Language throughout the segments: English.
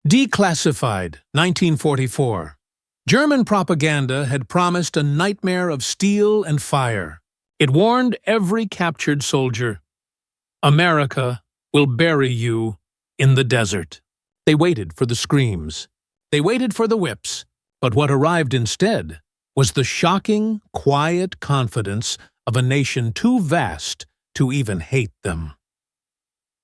Declassified, 1944. German propaganda had promised a nightmare of steel and fire. It warned every captured soldier, "America will bury you in the desert." They waited for the screams. They waited for the whips. But what arrived instead was the shocking, quiet confidence of a nation too vast to even hate them.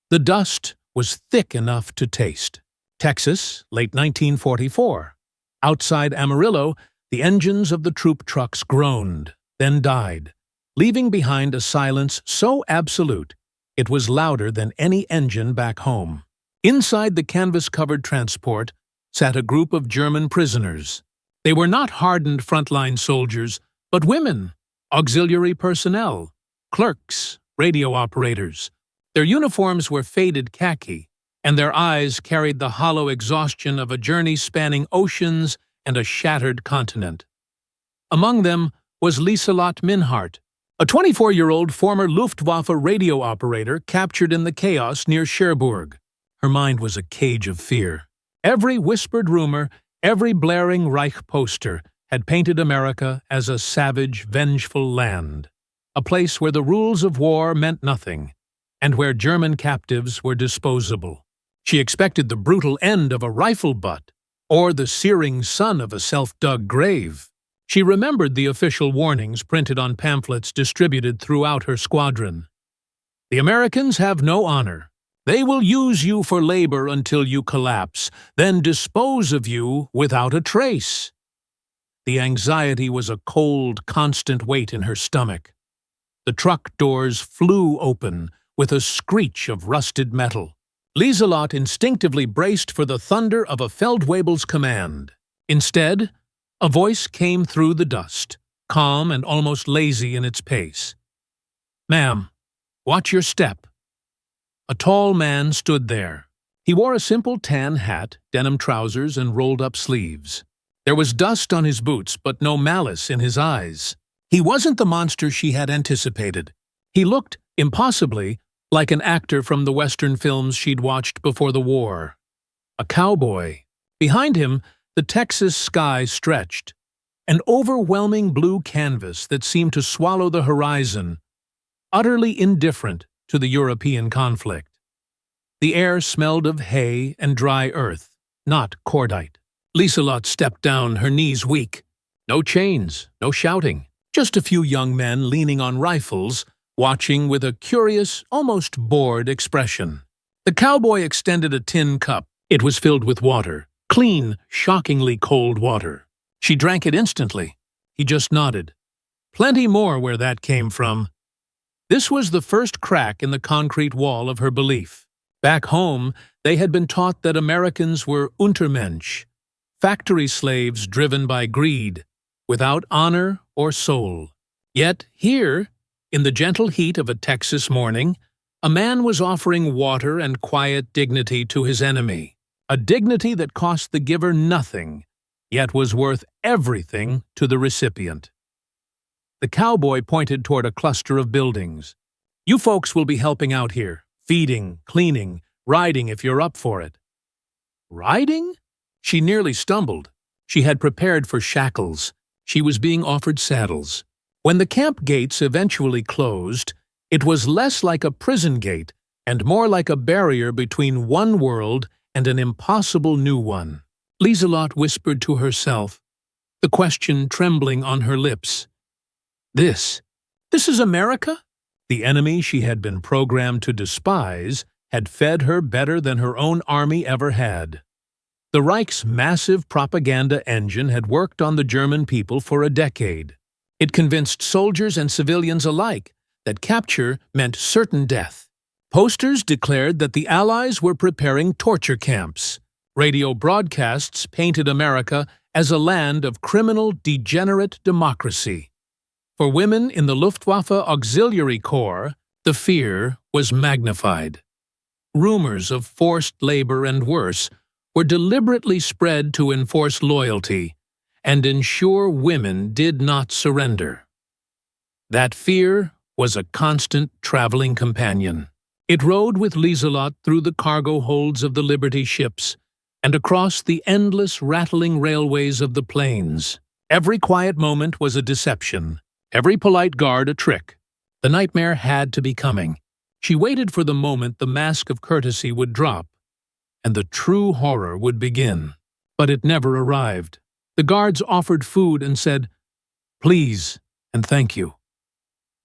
The dust was thick enough to taste. Texas, late 1944. Outside Amarillo, the engines of the troop trucks groaned, then died, leaving behind a silence so absolute it was louder than any engine back home. Inside the canvas-covered transport sat a group of German prisoners. They were not hardened frontline soldiers, but women, auxiliary personnel, clerks, radio operators. Their uniforms were faded khaki, and their eyes carried the hollow exhaustion of a journey spanning oceans and a shattered continent. Among them was Lieselot Minhart, a 24-year-old former Luftwaffe radio operator captured in the chaos near Cherbourg. Her mind was a cage of fear. Every whispered rumor, every blaring Reich poster had painted America as a savage, vengeful land, a place where the rules of war meant nothing, and where German captives were disposable. She expected the brutal end of a rifle butt, or the searing sun of a self-dug grave. She remembered the official warnings printed on pamphlets distributed throughout her squadron. "The Americans have no honor. They will use you for labor until you collapse, then dispose of you without a trace." The anxiety was a cold, constant weight in her stomach. The truck doors flew open with a screech of rusted metal. Lieselot instinctively braced for the thunder of a Feldwebel's command. Instead, a voice came through the dust, calm and almost lazy in its pace. "Ma'am, watch your step." A tall man stood there. He wore a simple tan hat, denim trousers, and rolled-up sleeves. There was dust on his boots, but no malice in his eyes. He wasn't the monster she had anticipated. He looked, impossibly, like an actor from the Western films she'd watched before the war. A cowboy. Behind him, the Texas sky stretched, an overwhelming blue canvas that seemed to swallow the horizon, utterly indifferent to the European conflict. The air smelled of hay and dry earth, not cordite. Lieselot stepped down, her knees weak. No chains, no shouting, just a few young men leaning on rifles, watching with a curious, almost bored expression. The cowboy extended a tin cup. It was filled with water, clean, shockingly cold water. She drank it instantly. He just nodded. Plenty more where that came from. This was the first crack in the concrete wall of her belief. Back home, they had been taught that Americans were Untermensch, factory slaves driven by greed, without honor or soul. Yet here, in the gentle heat of a Texas morning, a man was offering water and quiet dignity to his enemy, a dignity that cost the giver nothing, yet was worth everything to the recipient. The cowboy pointed toward a cluster of buildings. "You folks will be helping out here, feeding, cleaning, riding if you're up for it." Riding? She nearly stumbled. She had prepared for shackles. She was being offered saddles. When the camp gates eventually closed, it was less like a prison gate and more like a barrier between one world and an impossible new one. Lieselot whispered to herself, the question trembling on her lips. This is America? The enemy she had been programmed to despise had fed her better than her own army ever had. The Reich's massive propaganda engine had worked on the German people for a decade. It convinced soldiers and civilians alike that capture meant certain death. Posters declared that the Allies were preparing torture camps. Radio broadcasts painted America as a land of criminal, degenerate democracy. For women in the Luftwaffe Auxiliary Corps, the fear was magnified. Rumors of forced labor and worse were deliberately spread to enforce loyalty and ensure women did not surrender. That fear was a constant traveling companion. It rode with Lieselot through the cargo holds of the Liberty ships, and across the endless rattling railways of the plains. Every quiet moment was a deception, every polite guard a trick. The nightmare had to be coming. She waited for the moment the mask of courtesy would drop, and the true horror would begin. But it never arrived. The guards offered food and said, "Please and thank you."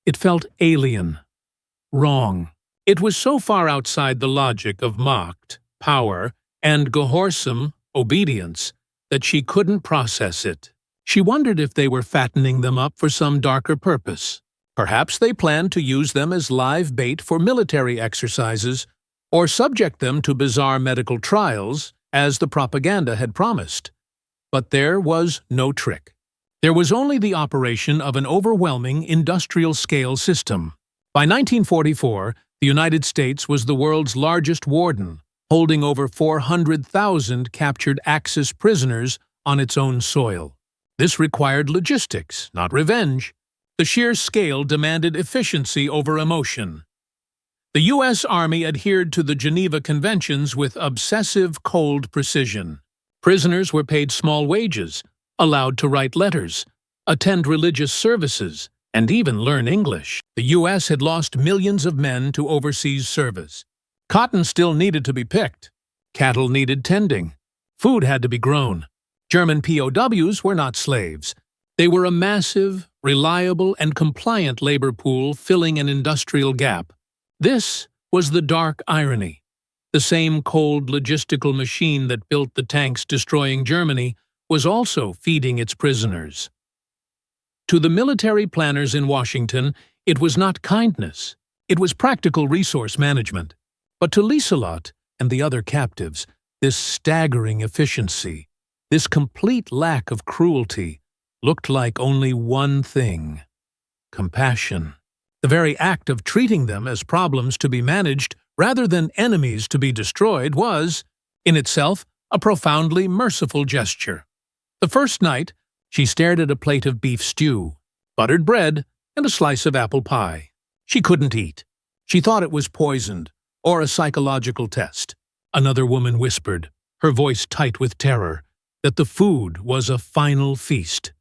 It felt alien, wrong. It was so far outside the logic of mocked power and gehorsam obedience that she couldn't process it. She wondered if they were fattening them up for some darker purpose. Perhaps they planned to use them as live bait for military exercises or subject them to bizarre medical trials, as the propaganda had promised. But there was no trick. There was only the operation of an overwhelming industrial-scale system. By 1944, the United States was the world's largest warden, holding over 400,000 captured Axis prisoners on its own soil. This required logistics, not revenge. The sheer scale demanded efficiency over emotion. The U.S. Army adhered to the Geneva Conventions with obsessive, cold precision. Prisoners were paid small wages, allowed to write letters, attend religious services, and even learn English. The U.S. had lost millions of men to overseas service. Cotton still needed to be picked. Cattle needed tending. Food had to be grown. German POWs were not slaves. They were a massive, reliable, and compliant labor pool filling an industrial gap. This was the dark irony. The same cold logistical machine that built the tanks destroying Germany was also feeding its prisoners. To the military planners in Washington, it was not kindness. It was practical resource management. But to Lieselot and the other captives, this staggering efficiency, this complete lack of cruelty, looked like only one thing: compassion. The very act of treating them as problems to be managed rather than enemies to be destroyed was, in itself, a profoundly merciful gesture. The first night, she stared at a plate of beef stew, buttered bread, and a slice of apple pie. She couldn't eat. She thought it was poisoned, or a psychological test. Another woman whispered, her voice tight with terror, that the food was a final feast.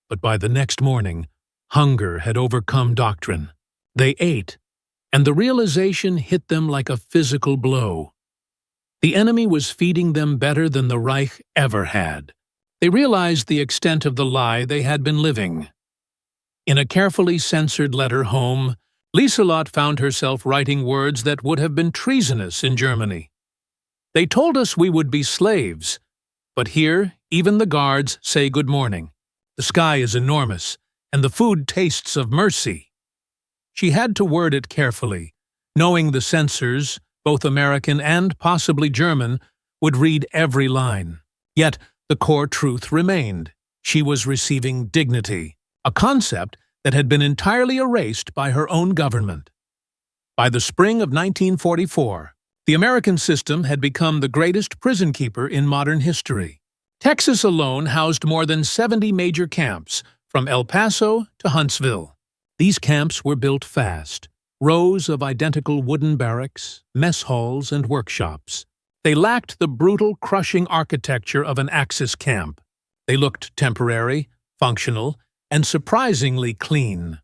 But by the next morning, hunger had overcome doctrine. They ate, and the realization hit them like a physical blow. The enemy was feeding them better than the Reich ever had. They realized the extent of the lie they had been living. In a carefully censored letter home, Lieselot found herself writing words that would have been treasonous in Germany. "They told us we would be slaves, but here even the guards say good morning. The sky is enormous, and the food tastes of mercy." She had to word it carefully, knowing the censors, both American and possibly German, would read every line. Yet the core truth remained. She was receiving dignity, a concept that had been entirely erased by her own government. By the spring of 1944, the American system had become the greatest prison keeper in modern history. Texas alone housed more than 70 major camps, from El Paso to Huntsville. These camps were built fast, rows of identical wooden barracks, mess halls, and workshops. They lacked the brutal, crushing architecture of an Axis camp. They looked temporary, functional, and surprisingly clean.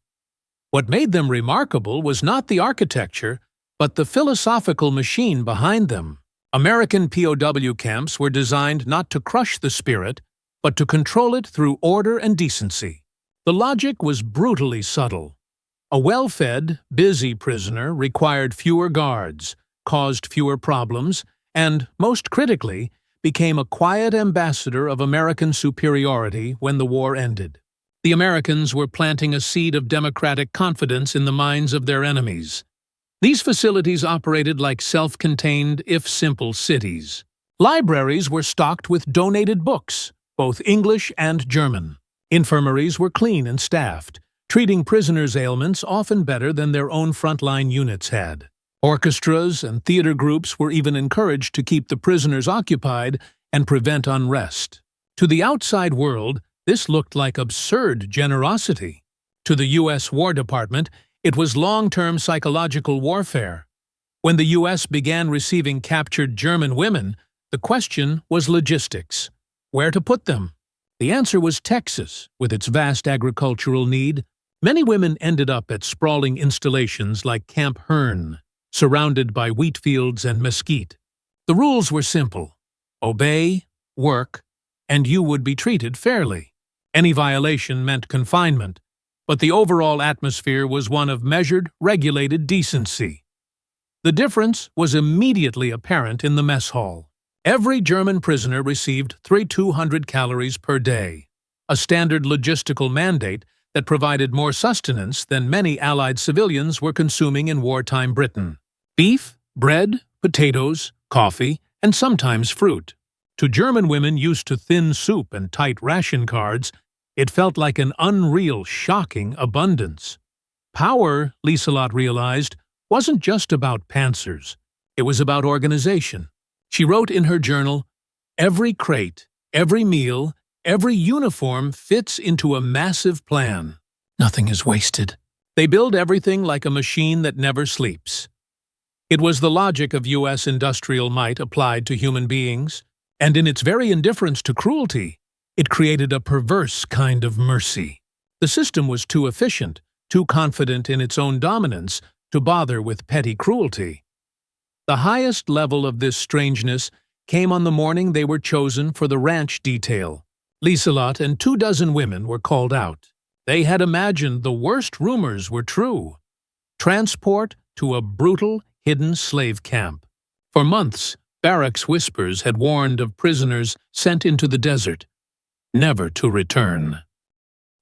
What made them remarkable was not the architecture, but the philosophical machine behind them. American POW camps were designed not to crush the spirit, but to control it through order and decency. The logic was brutally subtle. A well-fed, busy prisoner required fewer guards, caused fewer problems, and, most critically, became a quiet ambassador of American superiority when the war ended. The Americans were planting a seed of democratic confidence in the minds of their enemies. These facilities operated like self-contained, if simple, cities. Libraries were stocked with donated books, both English and German. Infirmaries were clean and staffed, treating prisoners' ailments often better than their own frontline units had. Orchestras and theater groups were even encouraged to keep the prisoners occupied and prevent unrest. To the outside world, this looked like absurd generosity. To the U.S. War Department, it was long-term psychological warfare. When the U.S. began receiving captured German women, The question was logistics. Where to put them? The answer was Texas, with its vast agricultural need. Many women ended up at sprawling installations like Camp Hearn, surrounded by wheat fields and mesquite. The rules were simple: obey, work, and you would be treated fairly. Any violation meant confinement, but the overall atmosphere was one of measured, regulated decency. The difference was immediately apparent in the mess hall. Every German prisoner received 200 calories per day, a standard logistical mandate that provided more sustenance than many Allied civilians were consuming in wartime Britain. Beef, bread, potatoes, coffee, and sometimes fruit. To German women used to thin soup and tight ration cards, it felt like an unreal, shocking abundance. Power, Lieselot realized, wasn't just about pantsers. It was about organization. She wrote in her journal, "Every crate, every meal, every uniform fits into a massive plan. Nothing is wasted. They build everything like a machine that never sleeps." It was the logic of U.S. industrial might applied to human beings, and in its very indifference to cruelty, it created a perverse kind of mercy. The system was too efficient, too confident in its own dominance, to bother with petty cruelty. The highest level of this strangeness came on the morning they were chosen for the ranch detail. Lieselot and 24 women were called out. They had imagined the worst rumors were true. Transport to a brutal, hidden slave camp. For months, barracks whispers had warned of prisoners sent into the desert, never to return.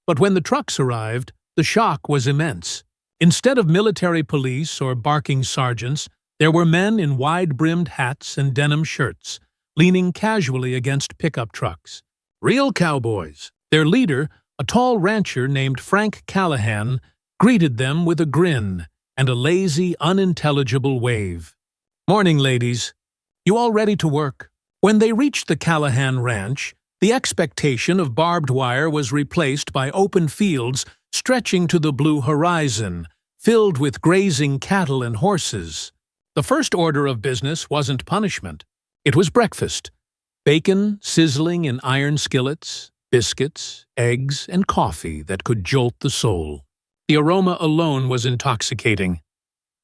But when the trucks arrived, the shock was immense. Instead of military police or barking sergeants, there were men in wide-brimmed hats and denim shirts, leaning casually against pickup trucks. Real cowboys. Their leader, a tall rancher named Frank Callahan, greeted them with a grin and a lazy, unintelligible wave. "Morning, ladies. You all ready to work?" When they reached the Callahan Ranch, the expectation of barbed wire was replaced by open fields stretching to the blue horizon, filled with grazing cattle and horses. The first order of business wasn't punishment. It was breakfast. Bacon sizzling in iron skillets, biscuits, eggs, and coffee that could jolt the soul. The aroma alone was intoxicating.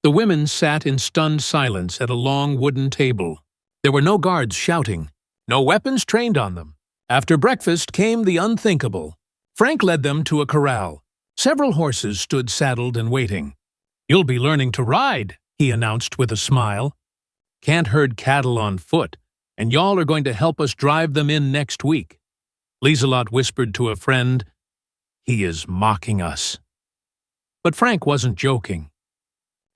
The women sat in stunned silence at a long wooden table. There were no guards shouting, no weapons trained on them. After breakfast came the unthinkable. Frank led them to a corral. Several horses stood saddled and waiting. "You'll be learning to ride," he announced with a smile. "Can't herd cattle on foot, and y'all are going to help us drive them in next week." Lieselot whispered to a friend, "He is mocking us." But Frank wasn't joking.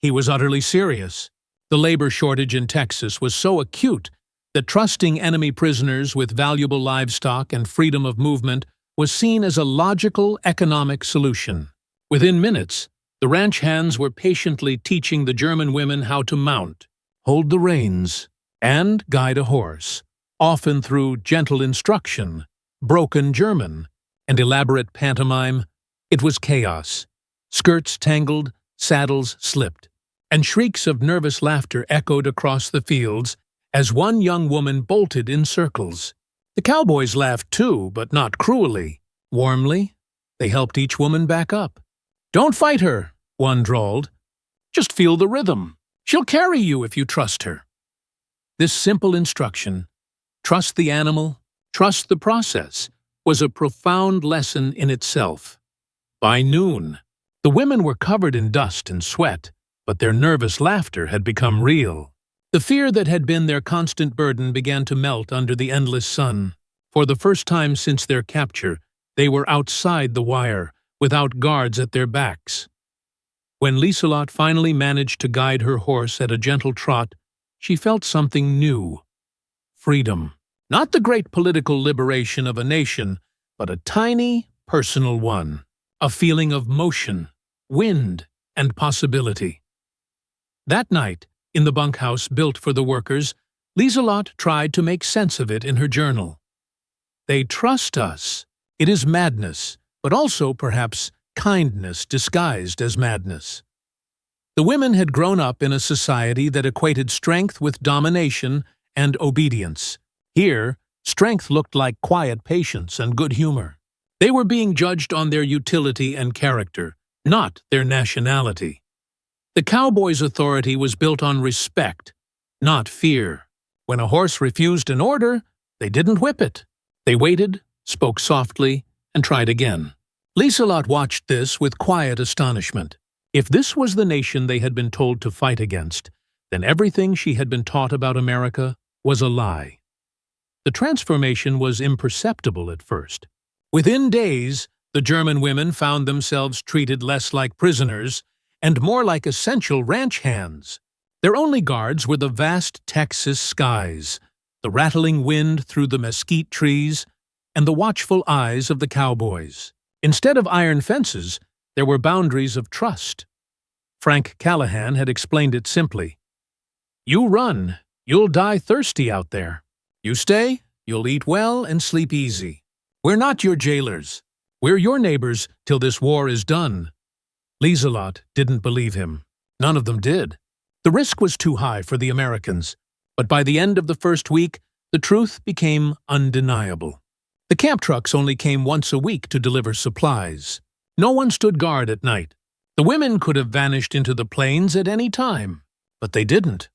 He was utterly serious. The labor shortage in Texas was so acute that trusting enemy prisoners with valuable livestock and freedom of movement was seen as a logical economic solution. Within minutes, the ranch hands were patiently teaching the German women how to mount, hold the reins, and guide a horse, often through gentle instruction, broken German, and elaborate pantomime. It was chaos. Skirts tangled, saddles slipped, and shrieks of nervous laughter echoed across the fields as one young woman bolted in circles. The cowboys laughed too, but not cruelly. Warmly, they helped each woman back up. "Don't fight her," one drawled. "Just feel the rhythm. She'll carry you if you trust her." This simple instruction, trust the animal, trust the process, was a profound lesson in itself. By noon, the women were covered in dust and sweat, but their nervous laughter had become real. The fear that had been their constant burden began to melt under the endless sun. For the first time since their capture, they were outside the wire, without guards at their backs. When Lieselot finally managed to guide her horse at a gentle trot, she felt something new. Freedom. Not the great political liberation of a nation, but a tiny, personal one. A feeling of motion, wind, and possibility. That night, in the bunkhouse built for the workers, Lieselot tried to make sense of it in her journal. They trust us. It is madness, but also, perhaps, kindness disguised as madness. The women had grown up in a society that equated strength with domination and obedience. Here, strength looked like quiet patience and good humor. They were being judged on their utility and character, not their nationality. The Cowboys' authority was built on respect, not fear. When a horse refused an order, they didn't whip it. They waited, spoke softly, and tried again. Lieselot watched this with quiet astonishment. If this was the nation they had been told to fight against, then everything she had been taught about America was a lie. The transformation was imperceptible at first. Within days, the German women found themselves treated less like prisoners and more like essential ranch hands. Their only guards were the vast Texas skies, the rattling wind through the mesquite trees, and the watchful eyes of the cowboys. Instead of iron fences, there were boundaries of trust. Frank Callahan had explained it simply. You run, you'll die thirsty out there. You stay, you'll eat well and sleep easy. We're not your jailers. We're your neighbors till this war is done. Lieselot didn't believe him. None of them did. The risk was too high for the Americans, but by the end of the first week, the truth became undeniable. The camp trucks only came once a week to deliver supplies. No one stood guard at night. The women could have vanished into the plains at any time, but they didn't.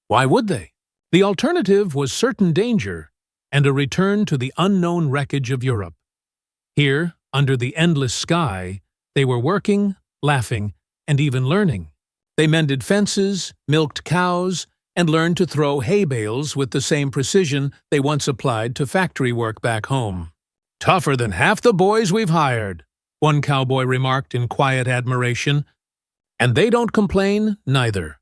Why would they? The alternative was certain danger and a return to the unknown wreckage of Europe. Here, under the endless sky, they were working, laughing, and even learning. They mended fences, milked cows, and learned to throw hay bales with the same precision they once applied to factory work back home. Tougher than half the boys we've hired, one cowboy remarked in quiet admiration. And they don't complain, neither.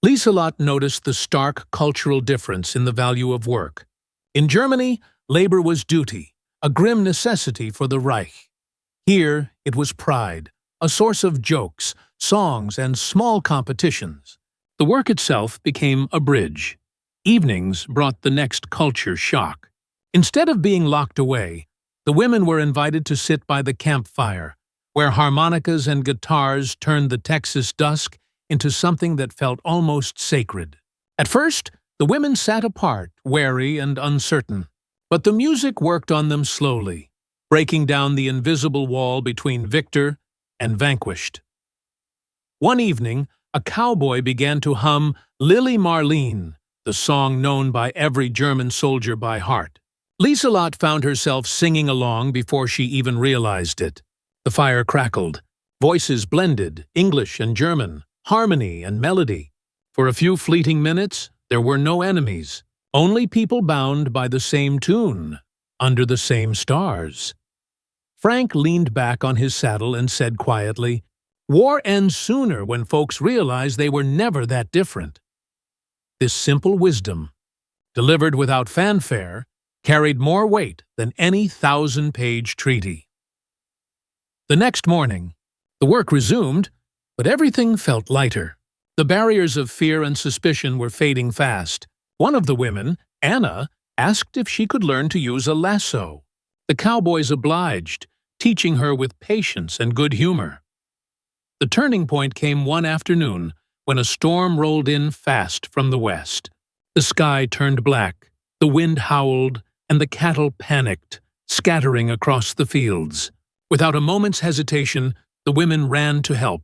Lieselot noticed the stark cultural difference in the value of work. In Germany, labor was duty, a grim necessity for the Reich. Here, it was pride, a source of jokes, songs, and small competitions. The work itself became a bridge. Evenings brought the next culture shock. Instead of being locked away, the women were invited to sit by the campfire, where harmonicas and guitars turned the Texas dusk into something that felt almost sacred. At first, the women sat apart, wary and uncertain, but the music worked on them slowly, breaking down the invisible wall between victor and vanquished. One evening, a cowboy began to hum Lily Marlene, the song known by every German soldier by heart. Lieselot found herself singing along before she even realized it. The fire crackled. Voices blended, English and German, harmony and melody. For a few fleeting minutes, there were no enemies, only people bound by the same tune, under the same stars. Frank leaned back on his saddle and said quietly, "War ends sooner when folks realize they were never that different." This simple wisdom, delivered without fanfare, carried more weight than any 1,000-page treaty. The next morning, the work resumed, but everything felt lighter. The barriers of fear and suspicion were fading fast. One of the women, Anna, asked if she could learn to use a lasso. The cowboys obliged, teaching her with patience and good humor. The turning point came one afternoon when a storm rolled in fast from the west. The sky turned black, the wind howled, and the cattle panicked, scattering across the fields. Without a moment's hesitation, the women ran to help.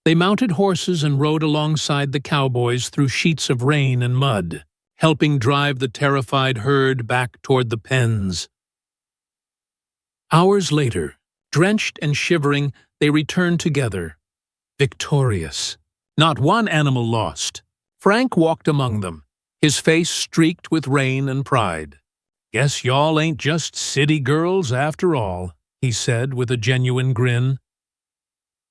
They mounted horses and rode alongside the cowboys through sheets of rain and mud, helping drive the terrified herd back toward the pens. Hours later, drenched and shivering, they returned together, victorious. Not one animal lost. Frank walked among them, his face streaked with rain and pride. "Guess y'all ain't just city girls after all," he said with a genuine grin.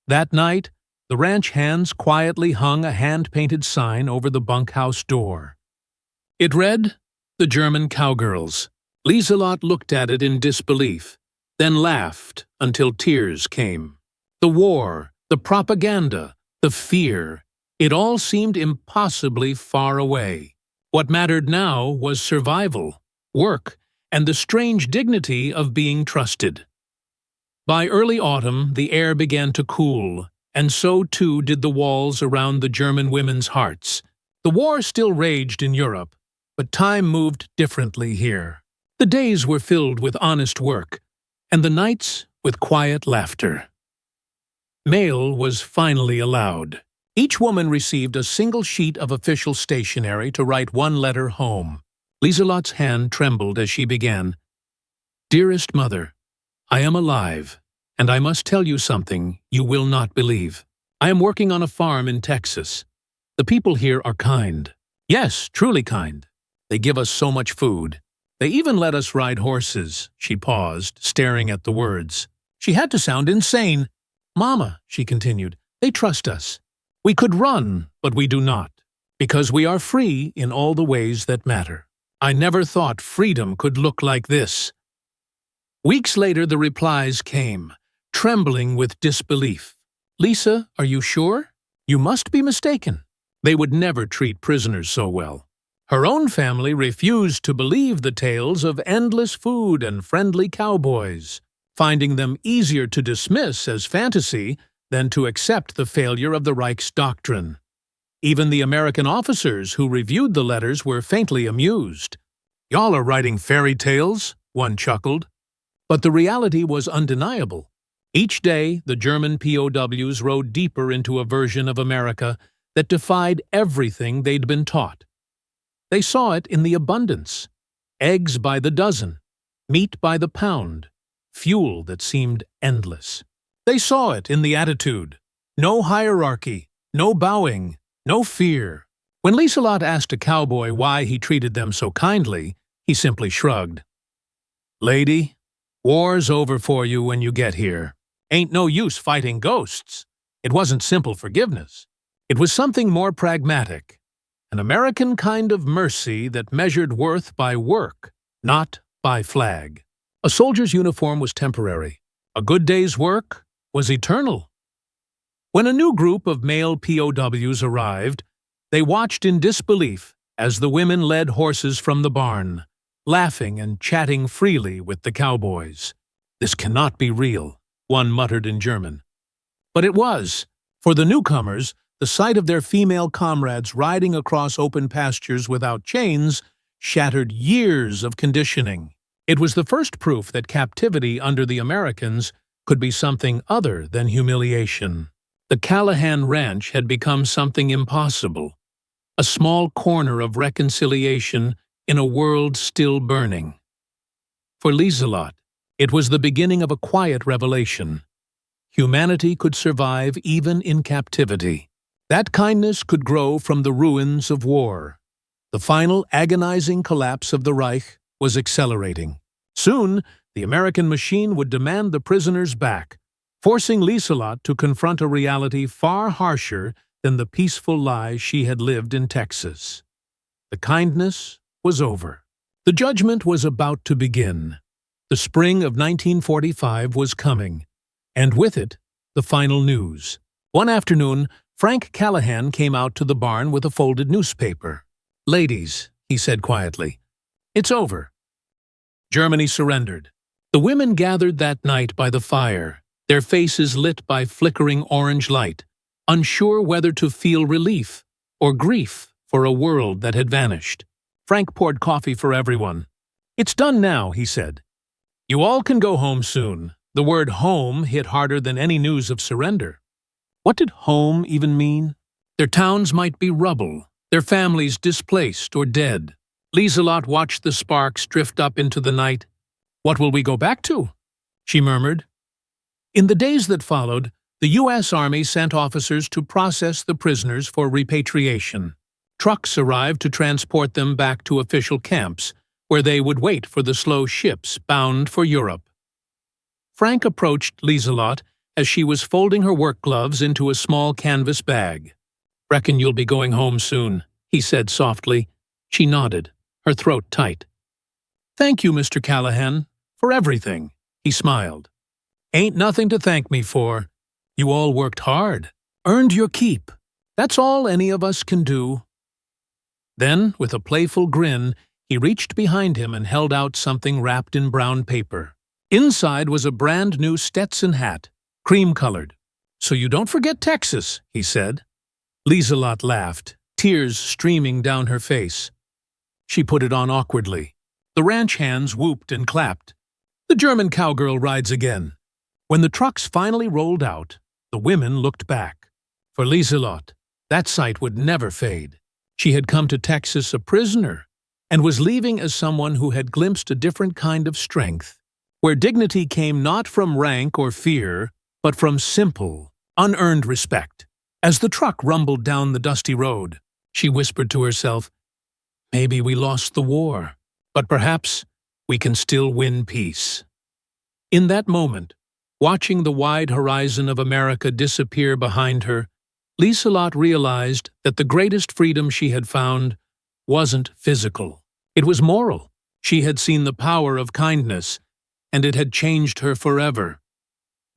That night, the ranch hands quietly hung a hand-painted sign over the bunkhouse door. It read, "The German Cowgirls." Lieselot looked at it in disbelief, then laughed until tears came. The war, the propaganda, the fear, it all seemed impossibly far away. What mattered now was survival, work, and the strange dignity of being trusted. By early autumn, the air began to cool, and so too did the walls around the German women's hearts. The war still raged in Europe, But time moved differently here. The days were filled with honest work, and the nights with quiet laughter. Mail was finally allowed. Each woman received a single sheet of official stationery to write one letter home. Liselotte's hand trembled as she began. "Dearest Mother, I am alive, and I must tell you something you will not believe. I am working on a farm in Texas. The people here are kind. Yes, truly kind. They give us so much food. They even let us ride horses." She paused, staring at the words. She had to sound insane. "Mama," she continued, "they trust us. We could run, but we do not, because we are free in all the ways that matter. I never thought freedom could look like this." Weeks later, the replies came, trembling with disbelief. "Lisa, are you sure? You must be mistaken. They would never treat prisoners so well." Her own family refused to believe the tales of endless food and friendly cowboys, finding them easier to dismiss as fantasy than to accept the failure of the Reich's doctrine. Even the American officers who reviewed the letters were faintly amused. "Y'all are writing fairy tales," one chuckled. But the reality was undeniable. Each day, the German POWs rode deeper into a version of America that defied everything they'd been taught. They saw it in the abundance: eggs by the dozen, meat by the pound, fuel that seemed endless. They saw it in the attitude: no hierarchy, no bowing, no fear. When Liselott asked a cowboy why he treated them so kindly, he simply shrugged. "Lady, war's over for you when you get here. Ain't no use fighting ghosts." It wasn't simple forgiveness. It was something more pragmatic, an American kind of mercy that measured worth by work, not by flag. A soldier's uniform was temporary. A good day's work was eternal. When a new group of male POWs arrived, they watched in disbelief as the women led horses from the barn, laughing and chatting freely with the cowboys. "This cannot be real," one muttered in German. But it was. For the newcomers, the sight of their female comrades riding across open pastures without chains shattered years of conditioning. It was the first proof that captivity under the Americans could be something other than humiliation. The Callahan Ranch had become something impossible, a small corner of reconciliation in a world still burning. For Liselott, it was the beginning of a quiet revelation. Humanity could survive even in captivity. That kindness could grow from the ruins of war. The final agonizing collapse of the Reich was accelerating. Soon, the American machine would demand the prisoners back, forcing Liselott to confront a reality far harsher than the peaceful lives she had lived in Texas. The kindness was over. The judgment was about to begin. The spring of 1945 was coming, and with it, the final news. One afternoon, Frank Callahan came out to the barn with a folded newspaper. "Ladies," he said quietly, "it's over. Germany surrendered." The women gathered that night by the fire, their faces lit by flickering orange light, unsure whether to feel relief or grief for a world that had vanished. Frank poured coffee for everyone. "It's done now," he said. "You all can go home soon." The word home hit harder than any news of surrender. What did home even mean? Their towns might be rubble, their families displaced or dead. Liselott watched the sparks drift up into the night. "What will we go back to?" she murmured. In the days that followed, the U.S. Army sent officers to process the prisoners for repatriation. Trucks arrived to transport them back to official camps, where they would wait for the slow ships bound for Europe. Frank approached Liselott as she was folding her work gloves into a small canvas bag. "Reckon you'll be going home soon," he said softly. She nodded, her throat tight. "Thank you, Mr. Callahan, for everything," he smiled. "Ain't nothing to thank me for. You all worked hard, earned your keep. That's all any of us can do." Then, with a playful grin, he reached behind him and held out something wrapped in brown paper. Inside was a brand-new Stetson hat, cream-colored. "So you don't forget Texas," he said. Liselott laughed, tears streaming down her face. She put it on awkwardly. The ranch hands whooped and clapped. The German cowgirl rides again. When the trucks finally rolled out, the women looked back. For Liselott, that sight would never fade. She had come to Texas a prisoner and was leaving as someone who had glimpsed a different kind of strength, where dignity came not from rank or fear, but from simple, unearned respect. As the truck rumbled down the dusty road, she whispered to herself, "Maybe we lost the war, but perhaps we can still win peace." In that moment, watching the wide horizon of America disappear behind her, Liselott realized that the greatest freedom she had found wasn't physical. It was moral. She had seen the power of kindness, and it had changed her forever.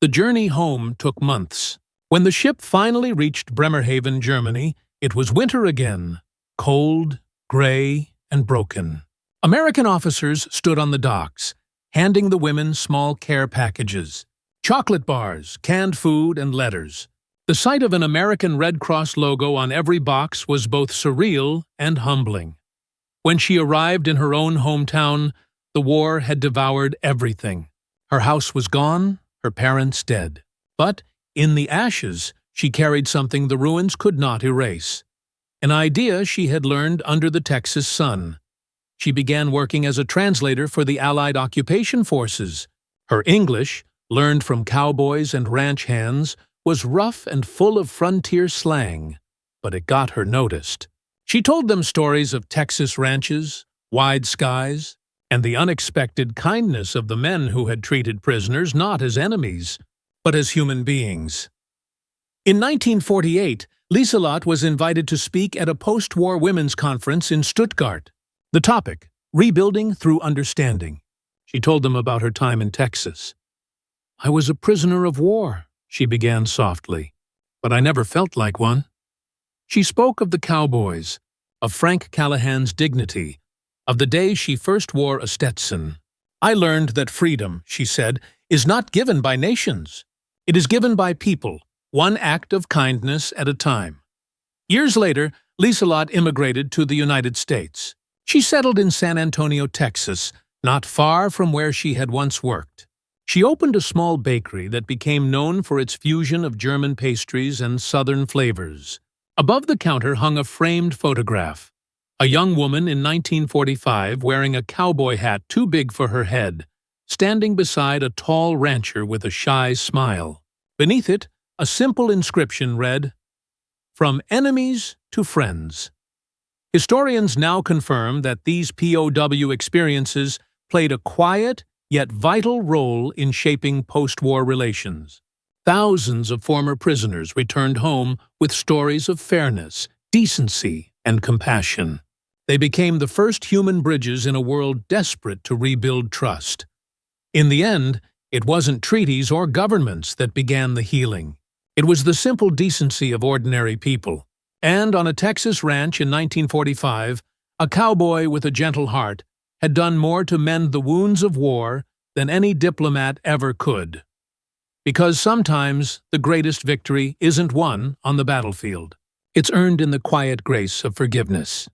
The journey home took months. When the ship finally reached Bremerhaven, Germany, it was winter again, cold, gray, and broken. American officers stood on the docks, handing the women small care packages, chocolate bars, canned food, and letters. The sight of an American Red Cross logo on every box was both surreal and humbling. When she arrived in her own hometown, the war had devoured everything. Her house was gone, her parents dead. But in the ashes, she carried something the ruins could not erase. An idea she had learned under the Texas sun. She began working as a translator for the Allied occupation forces. Her English, learned from cowboys and ranch hands, was rough and full of frontier slang, but it got her noticed. She told them stories of Texas ranches, wide skies, and the unexpected kindness of the men who had treated prisoners not as enemies, but as human beings. In 1948, Liselott was invited to speak at a post-war women's conference in Stuttgart. The topic, Rebuilding Through Understanding. She told them about her time in Texas. "I was a prisoner of war," she began softly, "but I never felt like one." She spoke of the Cowboys, of Frank Callahan's dignity, of the day she first wore a Stetson. "I learned that freedom," she said, "is not given by nations. It is given by people, one act of kindness at a time." Years later, Liselott immigrated to the United States. She settled in San Antonio, Texas, not far from where she had once worked. She opened a small bakery that became known for its fusion of German pastries and Southern flavors. Above the counter hung a framed photograph. A young woman in 1945 wearing a cowboy hat too big for her head, standing beside a tall rancher with a shy smile. Beneath it, a simple inscription read, "From enemies to friends." Historians now confirm that these POW experiences played a quiet yet vital role in shaping post-war relations. Thousands of former prisoners returned home with stories of fairness, decency, and compassion. They became the first human bridges in a world desperate to rebuild trust. In the end, it wasn't treaties or governments that began the healing. It was the simple decency of ordinary people. And on a Texas ranch in 1945, a cowboy with a gentle heart had done more to mend the wounds of war than any diplomat ever could. Because sometimes the greatest victory isn't won on the battlefield. It's earned in the quiet grace of forgiveness.